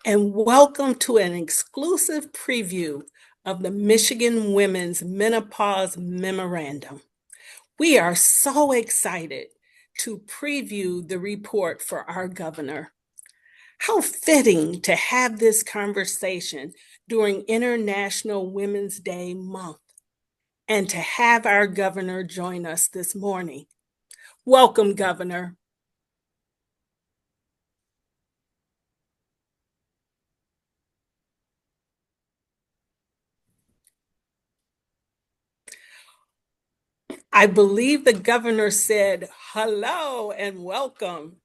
and welcome to an exclusive preview of the Michigan Women's Menopause Memorandum. We are so excited to preview the report for our governor. How fitting to have this conversation during International Women's Day month and to have our governor join us this morning. Welcome, Governor. I believe the governor said hello and welcome.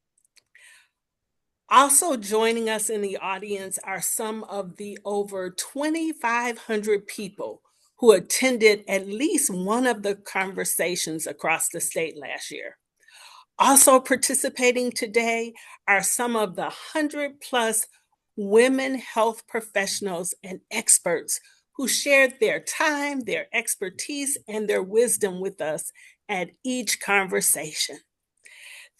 Also joining us in the audience are some of the over 2,500 people who attended at least one of the conversations across the state last year. Also participating today are some of the 100 plus women health professionals and experts who shared their time, their expertise, and their wisdom with us at each conversation.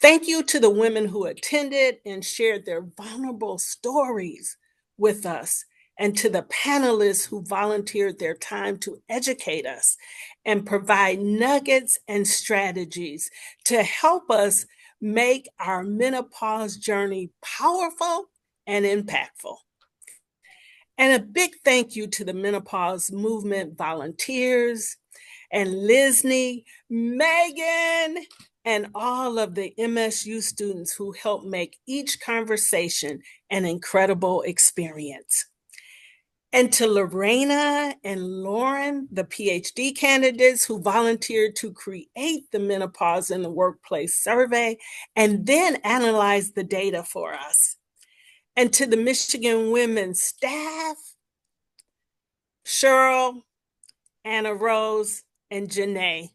Thank you to the women who attended and shared their vulnerable stories with us, and to the panelists who volunteered their time to educate us and provide nuggets and strategies to help us make our menopause journey powerful and impactful. And a big thank you to the menopause movement volunteers and Lizney, Megan, and all of the MSU students who helped make each conversation an incredible experience. And to Lorena and Lauren, the PhD candidates who volunteered to create the Menopause in the Workplace survey and then analyze the data for us. And to the Michigan Women's staff, Cheryl, Anna Rose, and Janae.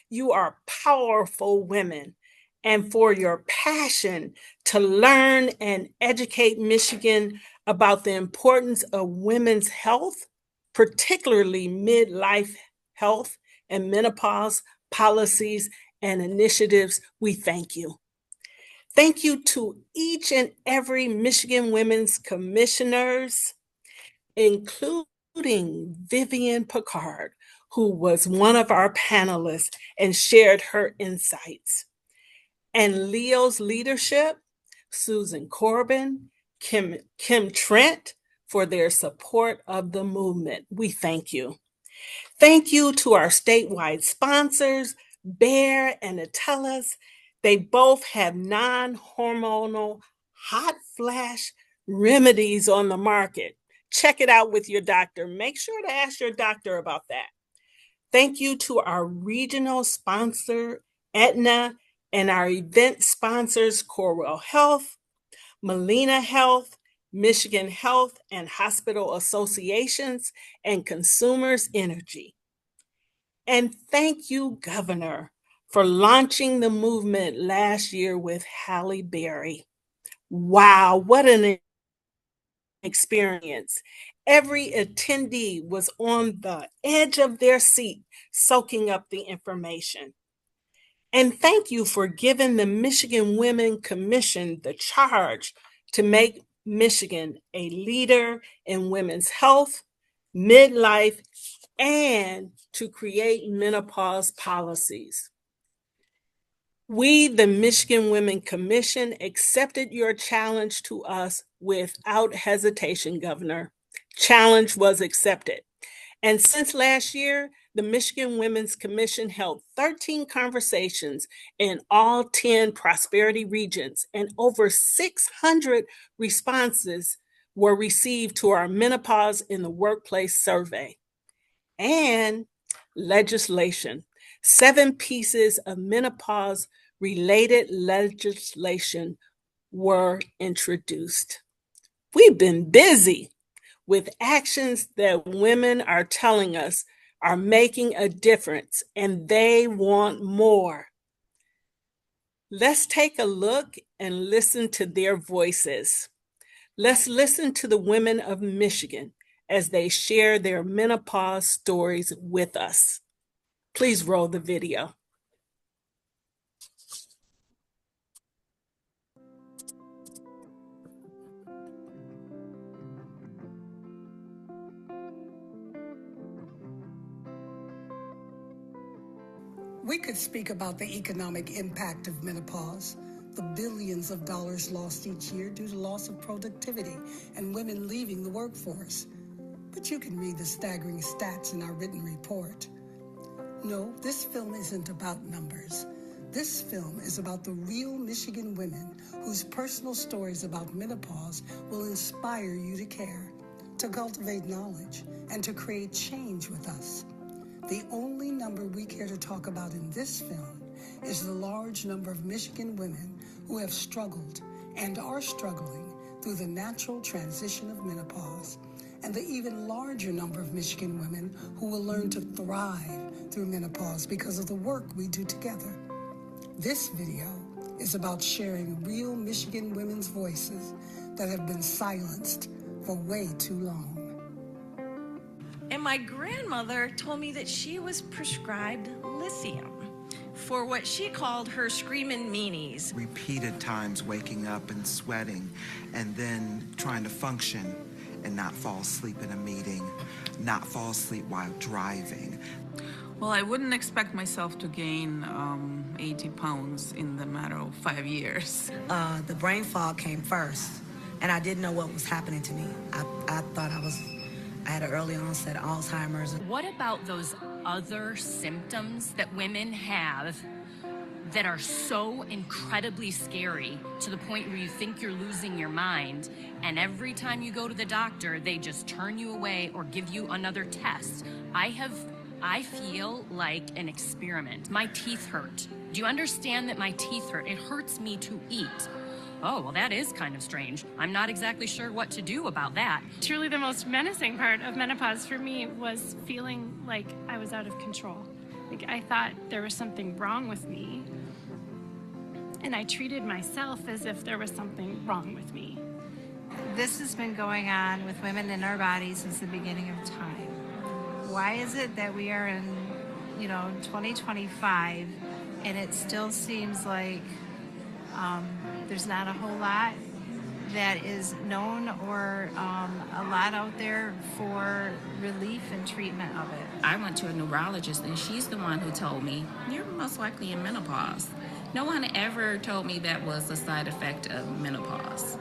You are powerful women, and for your passion to learn and educate Michigan about the importance of women's health, particularly midlife health and menopause policies and initiatives, we thank you. Thank you to each and every Michigan Women's Commissioners, including Vivian Picard, who was one of our panelists and shared her insights. And Leo's leadership, Susan Corbin, Kim Trent, for their support of the movement. We thank you. Thank you to our statewide sponsors, Bayer and Atellas. They both have non-hormonal hot flash remedies on the market. Check it out with your doctor. Make sure to ask your doctor about that. Thank you to our regional sponsor, Aetna, and our event sponsors, Corewell Health, Molina Health, Michigan Health and Hospital Associations, and Consumers Energy. And thank you, Governor, for launching the movement last year with Halle Berry. Wow, what an experience. Every attendee was on the edge of their seat, soaking up the information. And thank you for giving the Michigan Women Commission the charge to make Michigan a leader in women's health, midlife, and to create menopause policies. We, the Michigan Women Commission, accepted your challenge to us without hesitation, Governor. Challenge was accepted. And since last year, the Michigan Women's Commission held 13 conversations in all 10 prosperity regions, and over 600 responses were received to our Menopause in the Workplace survey. And legislation. 7 pieces of menopause related legislation were introduced. We've been busy with actions that women are telling us are making a difference, and they want more. Let's take a look and listen to their voices. Let's listen to the women of Michigan as they share their menopause stories with us. Please roll the video. We could speak about the economic impact of menopause, the billions of dollars lost each year due to loss of productivity and women leaving the workforce. But you can read the staggering stats in our written report. No, this film isn't about numbers. This film is about the real Michigan women whose personal stories about menopause will inspire you to care, to cultivate knowledge, and to create change with us. The only number we care to talk about in this film is the large number of Michigan women who have struggled and are struggling through the natural transition of menopause, and the even larger number of Michigan women who will learn to thrive through menopause because of the work we do together. This video is about sharing real Michigan women's voices that have been silenced for way too long. And my grandmother told me that she was prescribed lithium for what she called her screaming meanies. Repeated times waking up and sweating and then trying to function and not fall asleep in a meeting, not fall asleep while driving. Well, I wouldn't expect myself to gain 80 pounds in the matter of 5 years. The brain fog came first, and I didn't know what was happening to me. I thought I had an early onset Alzheimer's. What about those other symptoms that women have that are so incredibly scary to the point where you think you're losing your mind, and every time you go to the doctor, they just turn you away or give you another test? I feel like an experiment. My teeth hurt. Do you understand that my teeth hurt? It hurts me to eat. Oh, well, that is kind of strange. I'm not exactly sure what to do about that. Truly the most menacing part of menopause for me was feeling like I was out of control. Like I thought there was something wrong with me, and I treated myself as if there was something wrong with me. This has been going on with women in our bodies since the beginning of time. Why is it that we are in, 2025, and it still seems like there's not a whole lot that is known or a lot out there for relief and treatment of it? I went to a neurologist, and she's the one who told me, you're most likely in menopause. No one ever told me that was a side effect of menopause.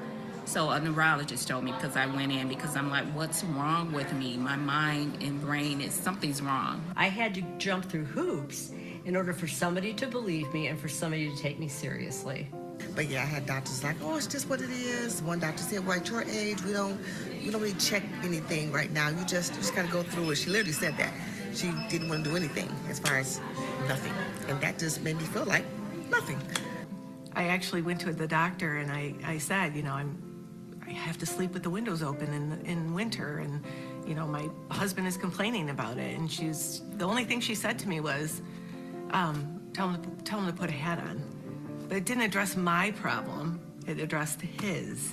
So a neurologist told me, because I went in because I'm like, what's wrong with me? My mind and brain, something's wrong. I had to jump through hoops in order for somebody to believe me and for somebody to take me seriously. But yeah, I had doctors like, oh, it's just what it is. One doctor said, well, at your age, we don't really check anything right now. You just gotta go through it. She literally said that. She didn't want to do anything as far as nothing. And that just made me feel like nothing. I actually went to the doctor and I said, I have to sleep with the windows open in winter, and my husband is complaining about it, and the only thing she said to me was, tell him to put a hat on. But it didn't address my problem, it addressed his.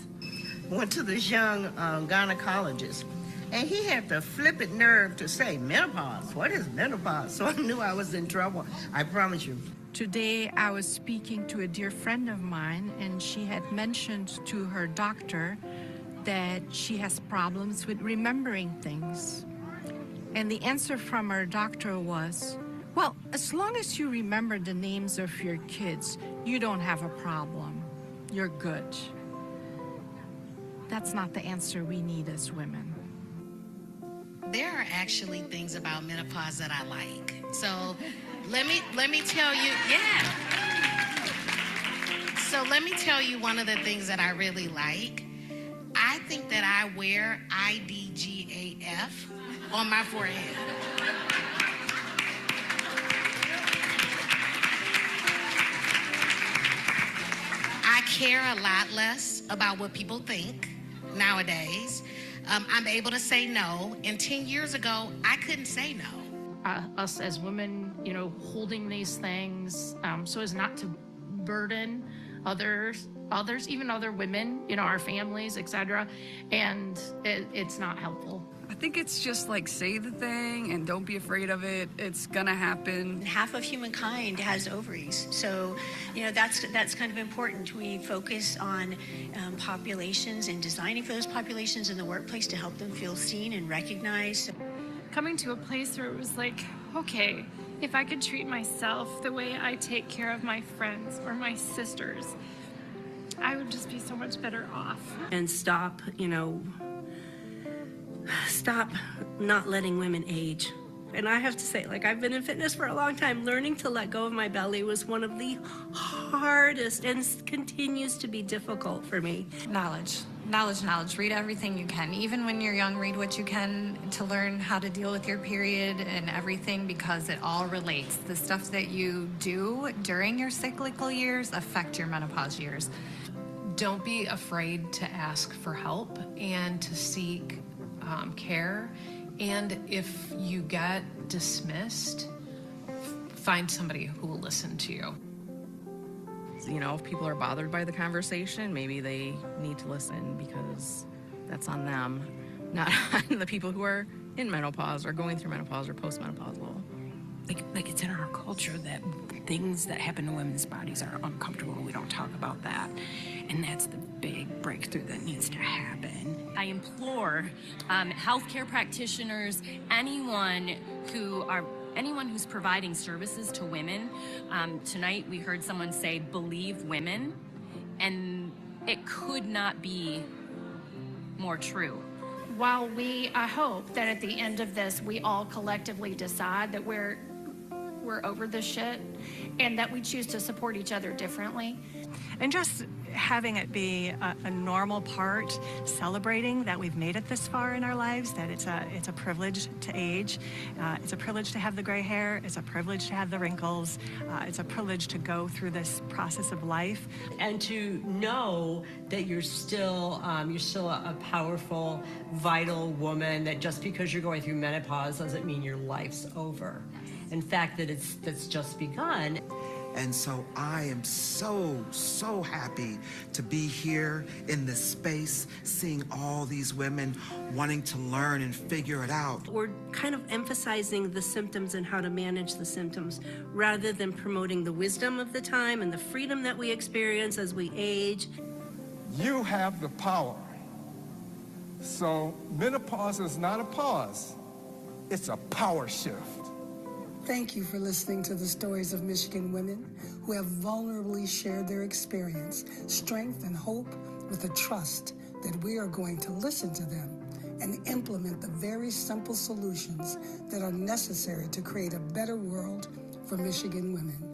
Went to this young gynecologist, and he had the flippant nerve to say, menopause, what is menopause? So I knew I was in trouble, I promise you. Today I was speaking to a dear friend of mine, and she had mentioned to her doctor that she has problems with remembering things. And the answer from her doctor was, well, as long as you remember the names of your kids, you don't have a problem. You're good. That's not the answer we need as women. There are actually things about menopause that I like. So let me tell you, So let me tell you one of the things that I really like. I think that I wear IDGAF on my forehead. I care a lot less about what people think nowadays. I'm able to say no. And 10 years ago, I couldn't say no. Us as women, holding these things so as not to burden others, even other women, our families, etc. And it's not helpful. I think it's just like say the thing and don't be afraid of it. It's gonna happen. Half of humankind has ovaries, so that's kind of important. We focus on populations and designing for those populations in the workplace to help them feel seen and recognized. Coming to a place where it was like, okay, if I could treat myself the way I take care of my friends or my sisters, I would just be so much better off. And stop, stop not letting women age. And I have to say, I've been in fitness for a long time. Learning to let go of my belly was one of the hardest and continues to be difficult for me. Knowledge. Read everything you can. Even when you're young, read what you can to learn how to deal with your period and everything, because it all relates. The stuff that you do during your cyclical years affect your menopause years. Don't be afraid to ask for help and to seek care. And if you get dismissed, find somebody who will listen to you. If people are bothered by the conversation, maybe they need to listen, because that's on them, not on the people who are in menopause or going through menopause or postmenopausal. Like it's in our culture that things that happen to women's bodies are uncomfortable. We don't talk about that. And that's the big breakthrough that needs to happen. I implore healthcare practitioners, anyone who's providing services to women. Tonight we heard someone say, believe women, and it could not be more true. While I hope that at the end of this, we all collectively decide that we're over this shit and that we choose to support each other differently. And just having it be a normal part, celebrating that we've made it this far in our lives, that it's a privilege to age, it's a privilege to have the gray hair, it's a privilege to have the wrinkles, it's a privilege to go through this process of life. And to know that you're still a powerful, vital woman, that just because you're going through menopause doesn't mean your life's over. In fact, that's just begun. And so I am so happy to be here in this space, seeing all these women wanting to learn and figure it out. We're kind of emphasizing the symptoms and how to manage the symptoms, rather than promoting the wisdom of the time and the freedom that we experience as we age. You have the power. So menopause is not a pause, it's a power shift. Thank you for listening to the stories of Michigan women who have vulnerably shared their experience, strength, and hope with a trust that we are going to listen to them and implement the very simple solutions that are necessary to create a better world for Michigan women.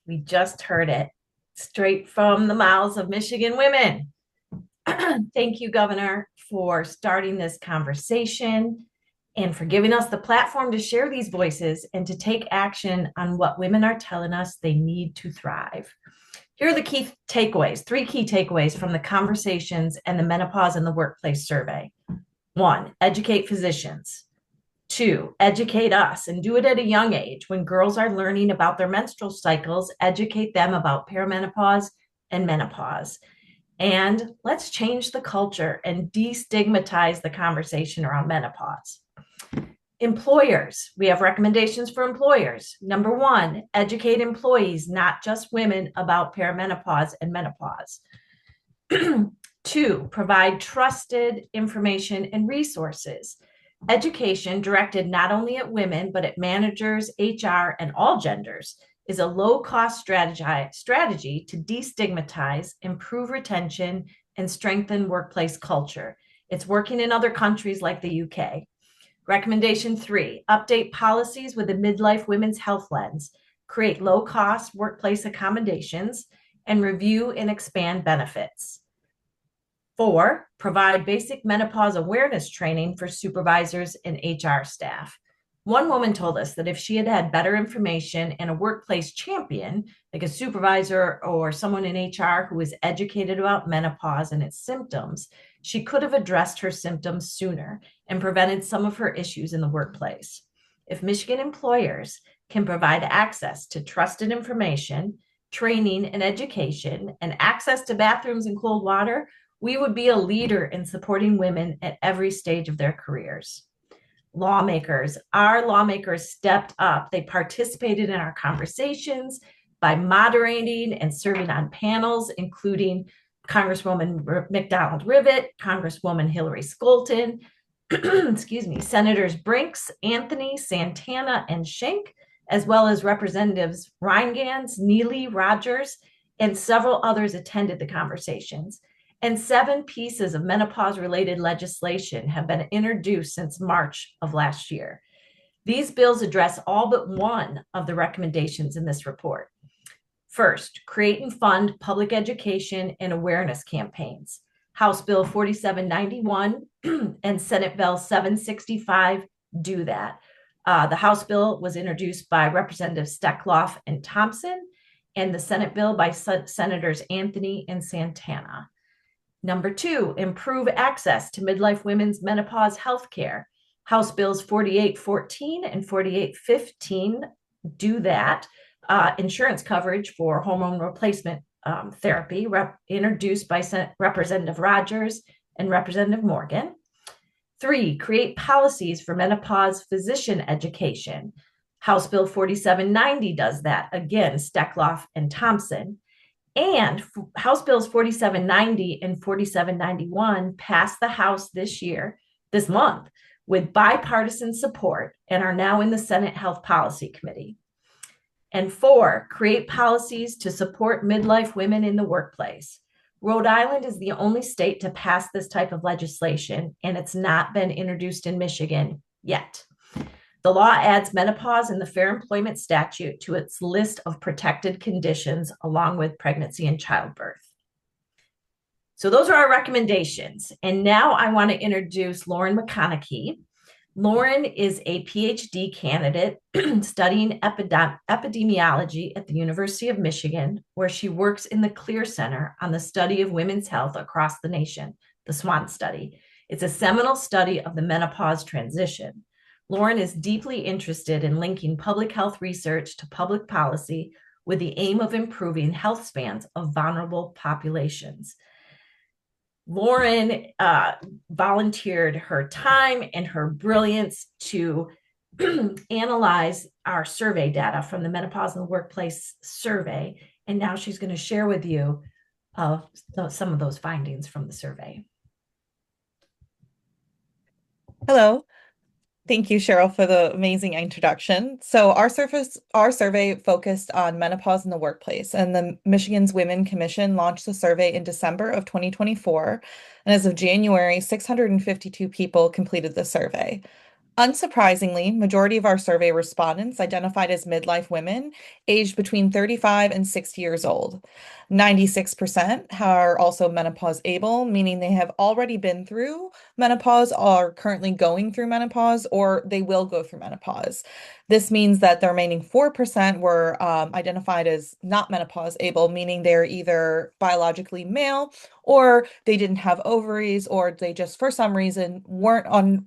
We just heard it straight from the mouths of Michigan women. Thank you, Governor, for starting this conversation and for giving us the platform to share these voices and to take action on what women are telling us they need to thrive. Here are the key takeaways, 3 key takeaways from the conversations and the Menopause in the Workplace survey. 1, educate physicians. 2, educate us, and do it at a young age. When girls are learning about their menstrual cycles, educate them about perimenopause and menopause. And let's change the culture and destigmatize the conversation around menopause. Employers, we have recommendations for employers. Number 1, educate employees, not just women, about perimenopause and menopause. 2, provide trusted information and resources. Education directed not only at women, but at managers, HR, and all genders is a low-cost strategy to destigmatize, improve retention, and strengthen workplace culture. It's working in other countries like the UK. Recommendation 3, update policies with a midlife women's health lens, create low-cost workplace accommodations, and review and expand benefits. 4, provide basic menopause awareness training for supervisors and HR staff. One woman told us that if she had had better information and a workplace champion, like a supervisor or someone in HR who was educated about menopause and its symptoms, she could have addressed her symptoms sooner and prevented some of her issues in the workplace. If Michigan employers can provide access to trusted information, training and education, and access to bathrooms and cold water, we would be a leader in supporting women at every stage of their careers. lawmakers. Our lawmakers stepped up. They participated in our conversations by moderating and serving on panels, including Congresswoman McDonald Rivet, Congresswoman Hillary Skolton, excuse me, Senators Brinks, Anthony, Santana, and Schenck, as well as Representatives Reingans, Neely, Rogers, and several others attended the conversations. And 7 pieces of menopause-related legislation have been introduced since March of last year. These bills address all but one of the recommendations in this report. First, create and fund public education and awareness campaigns. House Bill 4791 and Senate Bill 765 do that. The House bill was introduced by Representatives Steckloff and Thompson, and the Senate bill by Senators Anthony and Santana. Number 2, improve access to midlife women's menopause health care. House Bills 4814 and 4815 do that. Insurance coverage for hormone replacement therapy, introduced by Representative Rogers and Representative Morgan. 3, create policies for menopause physician education. House Bill 4790 does that. Again, Steckloff and Thompson. And House Bills 4790 and 4791 passed the House this month, with bipartisan support and are now in the Senate Health Policy Committee. And 4, create policies to support midlife women in the workplace. Rhode Island is the only state to pass this type of legislation, and it's not been introduced in Michigan yet. The law adds menopause in the Fair Employment Statute to its list of protected conditions, along with pregnancy and childbirth. So those are our recommendations. And now I want to introduce Lauren MacConnachie. Lauren is a PhD candidate studying epidemiology at the University of Michigan, where she works in the CLEAR Center on the study of women's health across the nation, the SWAN study. It's a seminal study of the menopause transition. Lauren is deeply interested in linking public health research to public policy with the aim of improving health spans of vulnerable populations. Lauren volunteered her time and her brilliance to analyze our survey data from the Menopause in the Workplace survey, and now she's going to share with you some of those findings from the survey. Hello. Thank you, Cheryl, for the amazing introduction. So our survey focused on menopause in the workplace, and the Michigan's Women Commission launched the survey in December of 2024. And as of January, 652 people completed the survey. Unsurprisingly, majority of our survey respondents identified as midlife women aged between 35 and 60 years old. 96% are also menopause able, meaning they have already been through menopause, are currently going through menopause, or they will go through menopause. This means that the remaining 4% were identified as not menopause able, meaning they're either biologically male, or they didn't have ovaries, or they just for some reason weren't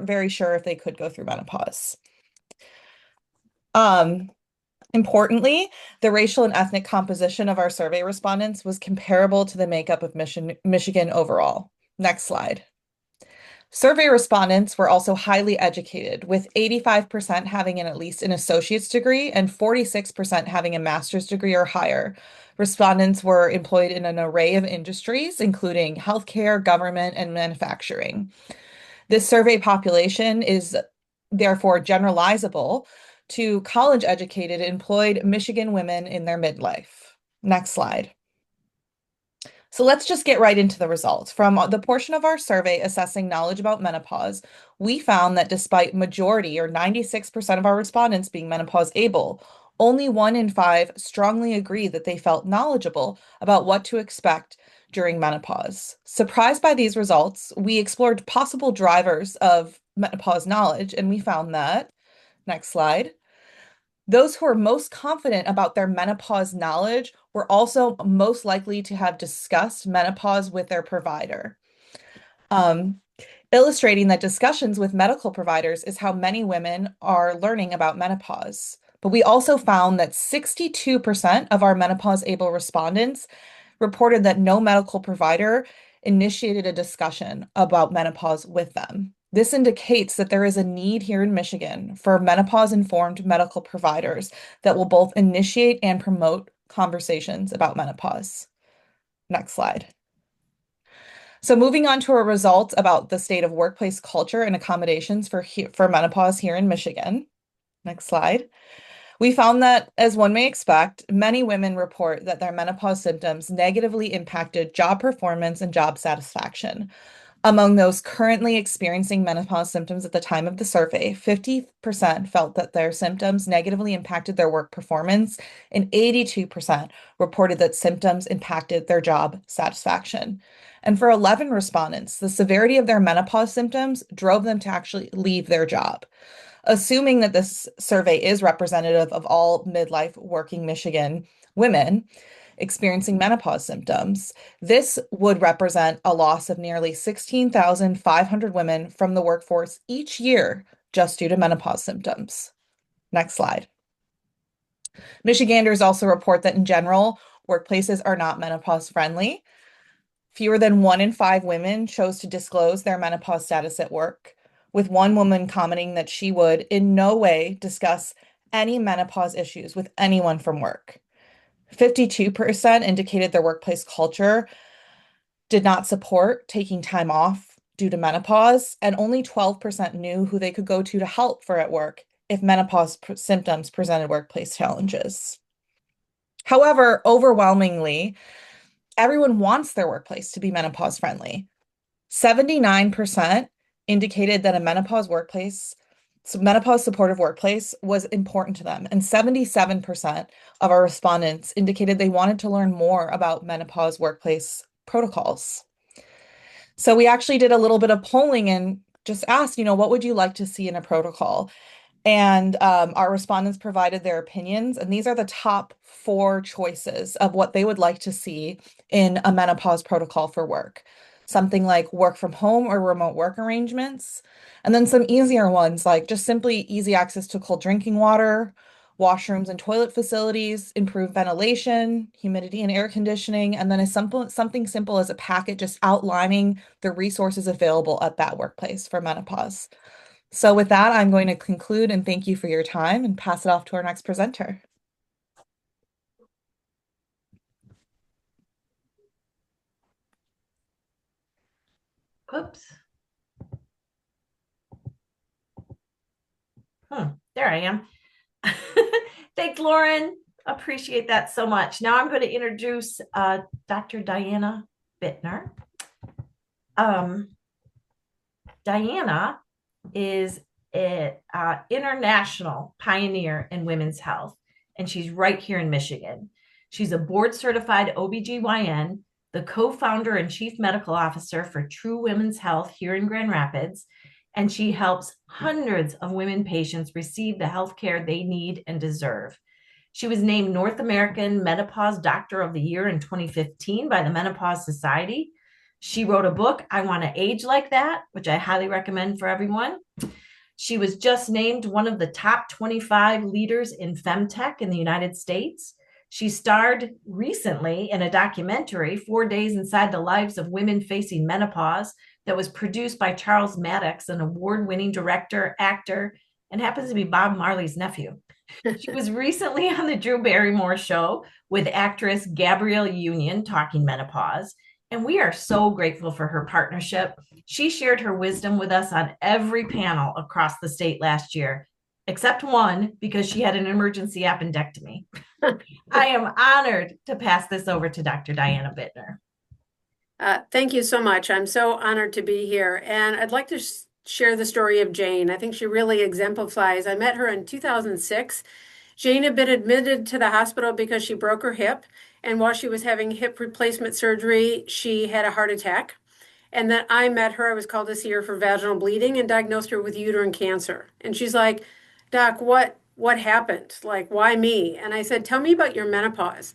very sure if they could go through menopause. Importantly, the racial and ethnic composition of our survey respondents was comparable to the makeup of Michigan overall. Next slide. Survey respondents were also highly educated, with 85% having at least an associate's degree and 46% having a master's degree or higher. Respondents were employed in an array of industries, including healthcare, government, and manufacturing. This survey population is therefore generalizable to college-educated employed Michigan women in their midlife. Next slide. So let's just get right into the results. From the portion of our survey assessing knowledge about menopause, we found that despite majority or 96% of our respondents being menopause able, only 1 in 5 strongly agreed that they felt knowledgeable about what to expect during menopause. Surprised by these results, we explored possible drivers of menopause knowledge, and we found that, next slide, those who are most confident about their menopause knowledge were also most likely to have discussed menopause with their provider. Illustrating that discussions with medical providers is how many women are learning about menopause. But we also found that 62% of our menopause-able respondents reported that no medical provider initiated a discussion about menopause with them. This indicates that there is a need here in Michigan for menopause-informed medical providers that will both initiate and promote conversations about menopause. Next slide. So moving on to our results about the state of workplace culture and accommodations for menopause here in Michigan. Next slide. We found that, as one may expect, many women report that their menopause symptoms negatively impacted job performance and job satisfaction. Among those currently experiencing menopause symptoms at the time of the survey, 50% felt that their symptoms negatively impacted their work performance, and 82% reported that symptoms impacted their job satisfaction. And for 11 respondents, the severity of their menopause symptoms drove them to actually leave their job. Assuming that this survey is representative of all midlife working Michigan women experiencing menopause symptoms, this would represent a loss of nearly 16,500 women from the workforce each year just due to menopause symptoms. Next slide. Michiganders also report that in general, workplaces are not menopause friendly. Fewer than 1 in 5 women chose to disclose their menopause status at work, with one woman commenting that she would in no way discuss any menopause issues with anyone from work. 52% indicated their workplace culture did not support taking time off due to menopause, and only 12% knew who they could go to help for at work if menopause symptoms presented workplace challenges. However, overwhelmingly, everyone wants their workplace to be menopause friendly. 79% indicated that a menopause supportive workplace was important to them, and 77% of our respondents indicated they wanted to learn more about menopause workplace protocols. So we actually did a little bit of polling and just asked, what would you like to see in a protocol? And our respondents provided their opinions, and these are the top 4 choices of what they would like to see in a menopause protocol for work. Something like work from home or remote work arrangements, and then some easier ones like just simply easy access to cold drinking water, washrooms and toilet facilities, improved ventilation, humidity and air conditioning, and then something simple as a packet just outlining the resources available at that workplace for menopause. So with that, I'm going to conclude and thank you for your time and pass it off to our next presenter. Oops. There I am. Thanks, Lauren. Appreciate that so much. Now I'm going to introduce Dr. Diana Bitner. Diana is an international pioneer in women's health, and she's right here in Michigan. She's a board-certified OBGYN, the co-founder and chief medical officer for True Women's Health here in Grand Rapids, and she helps hundreds of women patients receive the health care they need and deserve. She was named North American Menopause Doctor of the Year in 2015 by the Menopause Society. She wrote a book, I Want to Age Like That, which I highly recommend for everyone. She was just named one of the top 25 leaders in femtech in the United States. She starred recently in a documentary, 4 Days Inside the Lives of Women Facing Menopause, that was produced by Charles Maddox, an award-winning director, actor, and happens to be Bob Marley's nephew. She was recently on the Drew Barrymore show with actress Gabrielle Union talking menopause, and we are so grateful for her partnership. She shared her wisdom with us on every panel across the state last year, except one because she had an emergency appendectomy. I am honored to pass this over to Dr. Diana Bitner. Thank you so much. I'm so honored to be here. And I'd like to share the story of Jane. I think she really exemplifies. I met her in 2006. Jane had been admitted to the hospital because she broke her hip. And while she was having hip replacement surgery, she had a heart attack. And then I met her. I was called to see her for vaginal bleeding and diagnosed her with uterine cancer. And she's like, Doc, what happened? Like, why me? And I said, tell me about your menopause.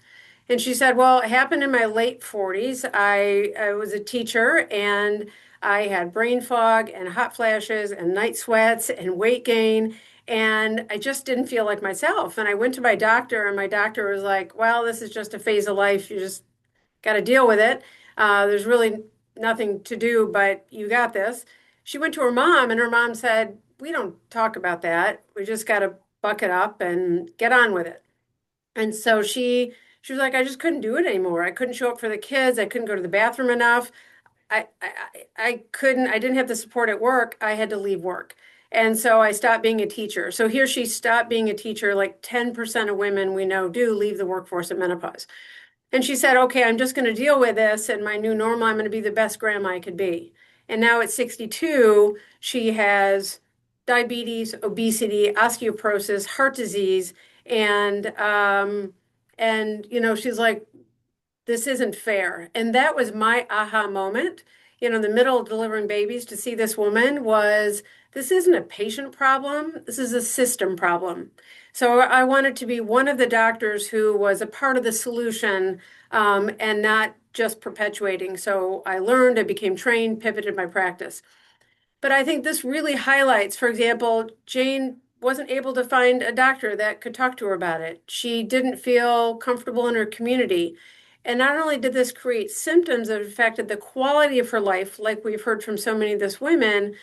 And she said, well, it happened in my late 40s. I was a teacher and I had brain fog and hot flashes and night sweats and weight gain. And I just didn't feel like myself. And I went to my doctor and my doctor was like, well, this is just a phase of life. You just got to deal with it. There's really nothing to do, but you got this. She went to her mom, and her mom said, "We don't talk about that. We just got to buck it up and get on with it." And so she was like, "I just couldn't do it anymore. I couldn't show up for the kids. I couldn't go to the bathroom enough. I couldn't, I didn't have the support at work. I had to leave work." And so I stopped being a teacher. So here she stopped being a teacher. Like 10% of women we know do leave the workforce at menopause. And she said, "Okay, I'm just going to deal with this. And my new normal, I'm going to be the best grandma I could be." And now at 62, she has diabetes, obesity, osteoporosis, heart disease, and she's like, "This isn't fair." And that was my aha moment, in the middle of delivering babies, to see this woman was, this isn't a patient problem, this is a system problem. So I wanted to be one of the doctors who was a part of the solution, and not just perpetuating. So I learned, I became trained, pivoted my practice. But I think this really highlights, for example, Jane wasn't able to find a doctor that could talk to her about it. She didn't feel comfortable in her community. And not only did this create symptoms that affected the quality of her life, like we've heard from so many of these women,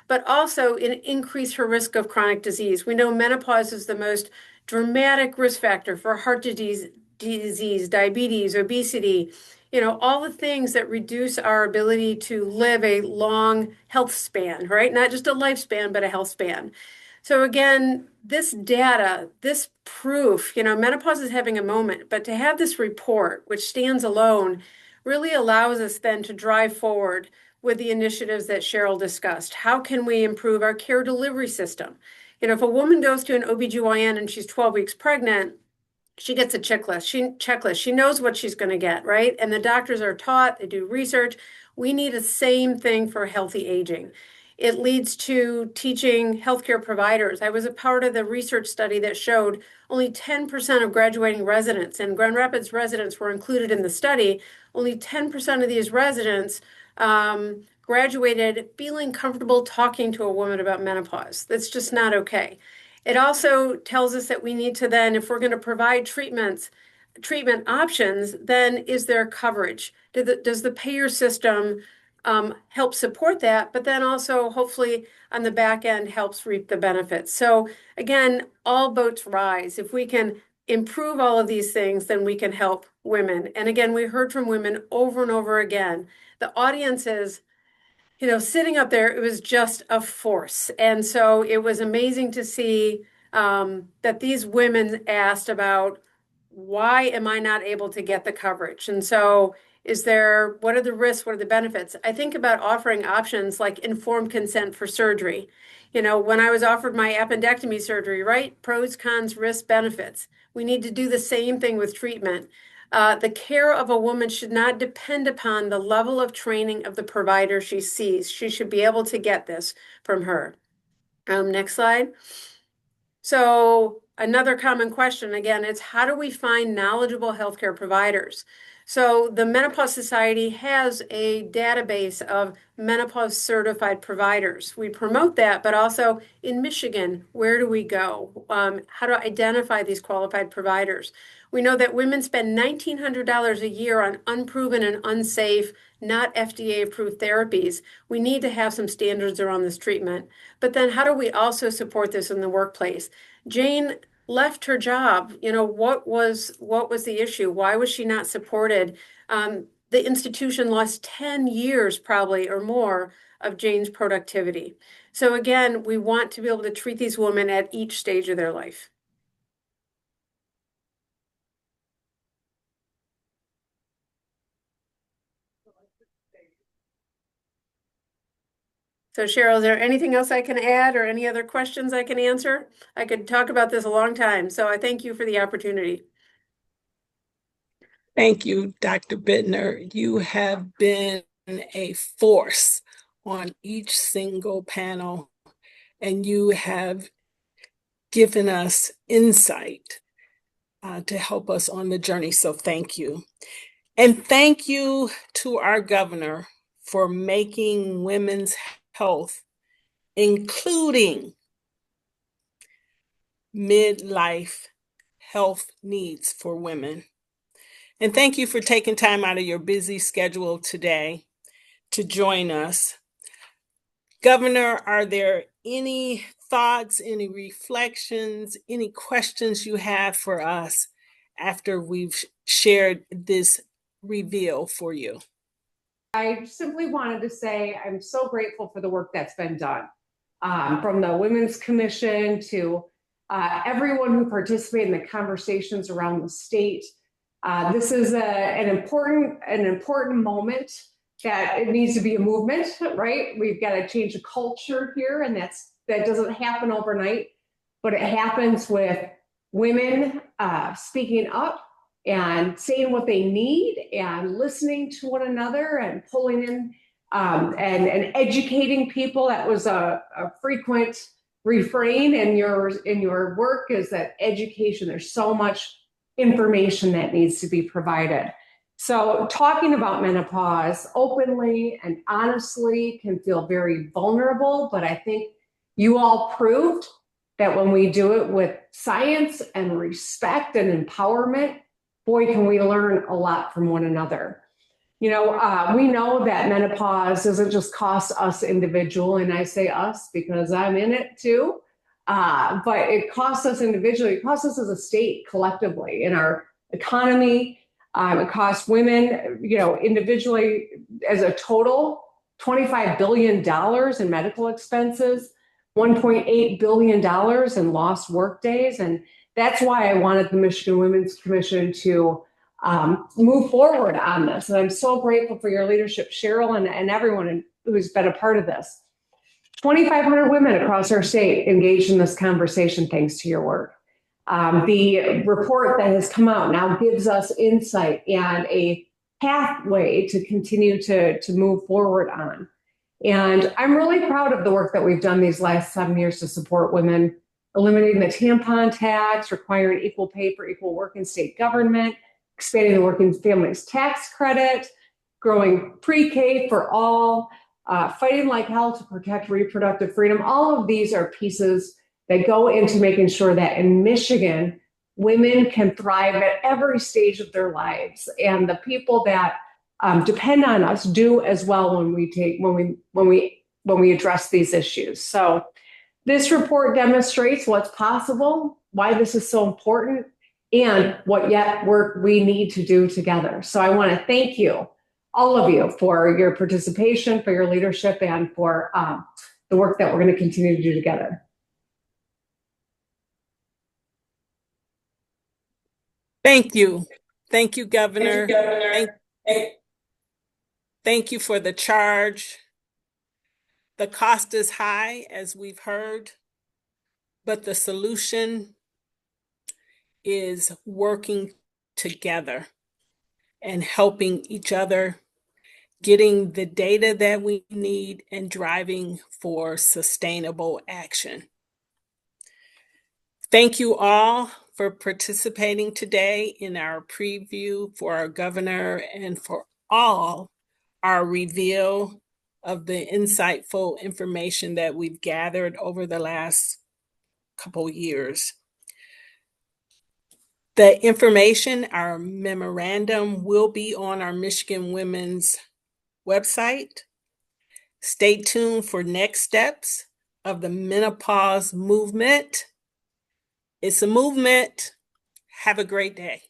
but also it increased her risk of chronic disease. We know menopause is the most dramatic risk factor for heart disease, diabetes, obesity, all the things that reduce our ability to live a long health span, right? Not just a lifespan, but a health span. So again, this data, this proof, menopause is having a moment, but to have this report, which stands alone, really allows us then to drive forward with the initiatives that Cheryl discussed. How can we improve our care delivery system? If a woman goes to an OBGYN and she's 12 weeks pregnant, she gets a checklist. She knows what she's going to get, right? And the doctors are taught, they do research. We need the same thing for healthy aging. It leads to teaching healthcare providers. I was a part of the research study that showed only 10% of graduating residents, and Grand Rapids residents were included in the study. Only 10% of these residents graduated feeling comfortable talking to a woman about menopause. That's just not okay. It also tells us that we need to then, if we're going to provide treatment options, then is there coverage? Does the payer system help support that? But then also, hopefully, on the back end, helps reap the benefits. So again, all boats rise. If we can improve all of these things, then we can help women. And again, we heard from women over and over again. The audiences, sitting up there, it was just a force. And so it was amazing to see that these women asked about, why am I not able to get the coverage? And so what are the risks? What are the benefits? I think about offering options like informed consent for surgery. When I was offered my appendectomy surgery, right? Pros, cons, risks, benefits. We need to do the same thing with treatment. The care of a woman should not depend upon the level of training of the provider she sees. She should be able to get this from her. Next slide. So another common question, again, is how do we find knowledgeable healthcare providers? So the Menopause Society has a database of menopause certified providers. We promote that, but also in Michigan, where do we go? How to identify these qualified providers? We know that women spend $1,900 a year on unproven and unsafe, not FDA-approved therapies. We need to have some standards around this treatment. But then how do we also support this in the workplace? Jane left her job. What was the issue? Why was she not supported? The institution lost 10 years probably or more of Jane's productivity. So again, we want to be able to treat these women at each stage of their life. So Cheryl, is there anything else I can add or any other questions I can answer? I could talk about this a long time, so I thank you for the opportunity. Thank you, Dr. Bitner. You have been a force on each single panel, and you have given us insight to help us on the journey. So thank you. And thank you to our governor for making women's health, including midlife health needs for women. And thank you for taking time out of your busy schedule today to join us. Governor, are there any thoughts, any reflections, any questions you have for us after we've shared this reveal for you? I simply wanted to say I'm so grateful for the work that's been done. From the Women's Commission to everyone who participated in the conversations around the state. This is an important moment that it needs to be a movement, right? We've got to change the culture here, and that doesn't happen overnight, but it happens with women speaking up and saying what they need and listening to one another and pulling in and educating people. That was a frequent refrain in your work, is that education. There's so much information that needs to be provided. So talking about menopause openly and honestly can feel very vulnerable, but I think you all proved that when we do it with science and respect and empowerment, boy, can we learn a lot from one another. We know that menopause doesn't just cost us individually, and I say us because I'm in it too, but it costs us individually. It costs us as a state collectively in our economy. It costs women, individually as a total, $25 billion in medical expenses, $1.8 billion in lost work days. And that's why I wanted the Michigan Women's Commission to move forward on this. And I'm so grateful for your leadership, Cheryl, and everyone who's been a part of this. 2,500 women across our state engaged in this conversation thanks to your work. The report that has come out now gives us insight and a pathway to continue to move forward on. And I'm really proud of the work that we've done these last 7 years to support women, eliminating the tampon tax, requiring equal pay for equal work in state government, expanding the working families tax credit, growing pre-K for all, fighting like hell to protect reproductive freedom. All of these are pieces that go into making sure that in Michigan, women can thrive at every stage of their lives, and the people that depend on us do as well when we address these issues. So this report demonstrates what's possible, why this is so important, and what yet work we need to do together. So I want to thank you, all of you, for your participation, for your leadership, and for the work that we're going to continue to do together. Thank you. Thank you, Governor. Thank you for the charge. The cost is high, as we've heard, but the solution is working together and helping each other, getting the data that we need, and driving for sustainable action. Thank you all for participating today in our preview for our governor and for all our reveal of the insightful information that we've gathered over the last couple years. The information, our memorandum, will be on our Michigan Women's website. Stay tuned for next steps of the menopause movement. It's a movement. Have a great day.